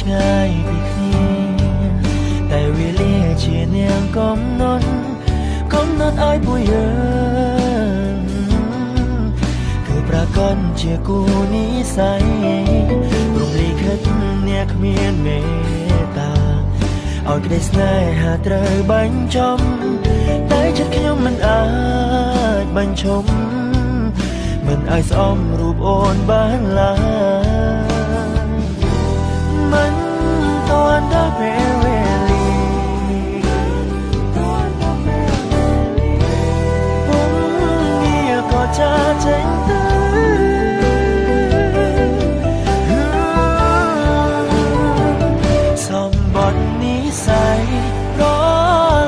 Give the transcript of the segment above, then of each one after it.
ឆ្ងាយពីគ្នាតែវេលាជានាងកំណត់ឲ្យពួកយើងគឺប្រកបជាគូនិស្ស័យរំលីខិតអ្នកគ្មានមេត្តាឲ្យក្តីស្នេហាត្រូវបញ្ចប់តែចិត្តខ្ញុំមិនអាចបញ្ឈប់មិនអាចស្អមរូបអូនបានឡើយមិនទាន់ដល់ពេលវេលាក៏ចាចេញទៅសម្បត្តិនិស្ស័យរ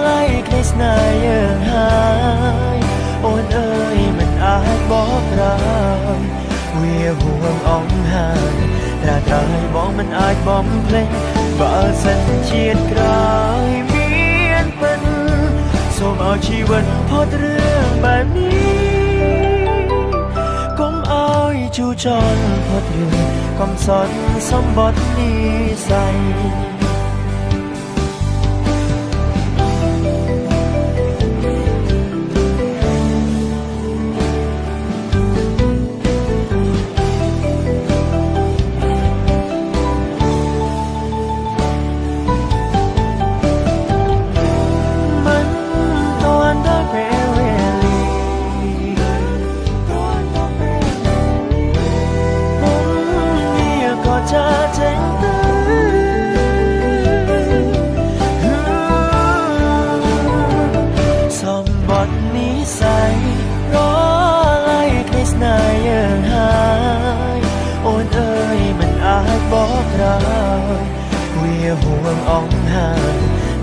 លាយក្តីស្នេហ៍យើងហើយអូនអើយមិនអាចបកក្រោយវាហួងអង្ហើយត្រាត្រៃបងមិនអាចបំភ្លេចបើសិនជាតិក្រោយមានពិនសូមឲ្យជីវិតផុតរឿងបែបនេះជូចរផុតរឿងកំសត់សម្បត្តិនិស្ស័យអូនអើយមិនអាចបកក្រោយវាហួងអង្ហើយ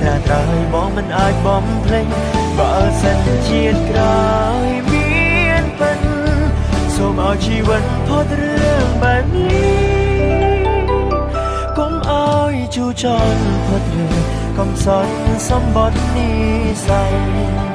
ត្រាត្រៃបងមិនអាចបំភ្លេចបើសិនជាតិក្រោយមានពិនសូមឲ្យជីវិតផុតរឿងបែបនេះកុំឲ្យជូចរផុតរឿងកំសត់សម្បត្តិនិស្ស័យ